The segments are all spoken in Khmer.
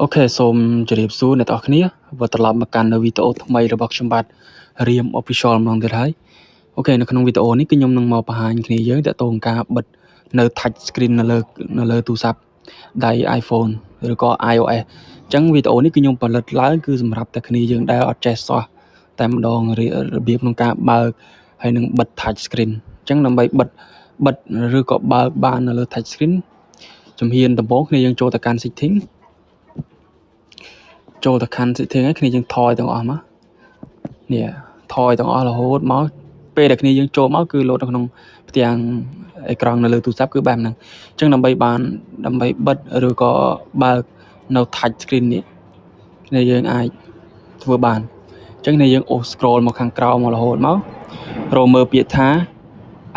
Ok សូមជម្រាបសួរអ្នកទាំងអស់គ្នាវិលត្រឡប់មកកាន់នៅវីដេអូថ្មីរបស់ខ្ញុំបាទរៀម Official ម្ដងទៀតហើយអូខេនៅក្នុងវីដេអូនេះគឺខ្ញុំនឹងមកបង្ហាញគ្នាយើងទាក់ទងការបិទនៅ touch screen នៅលើទូរស័ព្ទដៃ iPhone ឬក៏ iOS អញ្ចឹងវីដេអូនេះគឺខ្ញុំផលិតឡើងគឺសម្រាប់តែគ្នាយើងដែលអត់ចេះសោះតែម្ដងរបៀបក្នុងការបើកហើយនឹងបិទ touch screen អញ្ចឹងដើម្បីបិទឬក៏បើកបាននៅលើ touch screen ជំហានដំបូងគ្នាយើងចូលទៅកាន់ setting ចូលទៅកាន់ setting ហើយគ្នាយើងថយទាំងអស់មកនេះថយទាំងអស់រហូតមកពេលដែលគ្នាយើងចូលមកគឺលោតនៅក្នុងផ្ទាំងអេក្រង់នៅលើទូរស័ព្ទគឺបែបហ្នឹងអញ្ចឹងដើម្បីបិទឬក៏បើកនៅ touch screen នេះគ្នាយើងអាចធ្វើបានអញ្ចឹងគ្នាយើងអូស scroll មកខាងក្រោមមករហូតមករកមើលពាក្យថា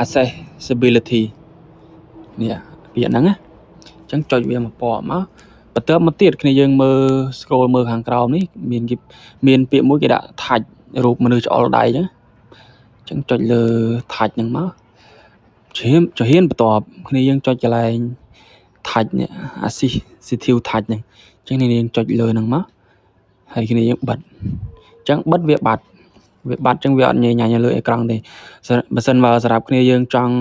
accessibility នេះពាក្យហ្នឹងណាអញ្ចឹងចុចវាមកពណ៌មកបន្ទាប់មកទៀតគ្នាយើងមើល scroll មើលខាងក្រោមនេះមានពាក្យមួយគេដាក់ touch រូបមនុស្សច្អល់ដៃអញ្ចឹងចុចលើ touch ហ្នឹងមកជំហានបន្ទាប់គ្នាយើងចុចកន្លែង touch នេះ assistive touch ហ្នឹងអញ្ចឹងគ្នាយើងចុចលើហ្នឹងមកហើយគ្នាយើងបិទអញ្ចឹងបិទវាបាត់អញ្ចឹងវាអត់ញ៉ៃញ៉ាញនៅលើអេក្រង់ទេបើសិនបើសម្រាប់គ្នាយើងចង់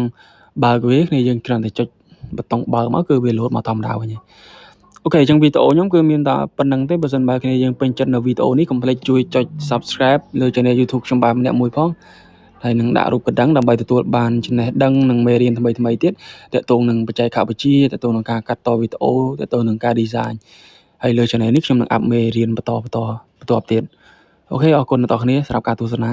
បើកវាគ្នាយើងគ្រាន់តែចុចប៊ូតុងបើកមកគឺវាលោតមកធម្មតាវិញអូខេអញ្ចឹងវីដេអូខ្ញុំគឺមានតែប៉ុណ្្នឹងទេបើសិនបើគ្នាយើងពេញចិត្តនៅវីដេអូនេះកុំភ្លេចជួយចុច Subscribe លើ Channel YouTube ខ្ញុំបាទម្នាក់មួយផងហើយនឹងដាក់រូបកណ្ដឹងដើម្បីទទួលបានចំណេះដឹងនិងមេរៀនថ្មីទៀតទាក់ទងនឹងបច្ចេកវិទ្យាទាក់ទងនឹងការកាត់តវីដេអូទាក់ទងនឹងការ design ហើយលើ Channel នេះខ្ញុំនឹងអាប់មេរៀនបន្តទៀតអូខេអរគុណអ្នកទាំងអស់គ្នាសម្រាប់ការទស្សនា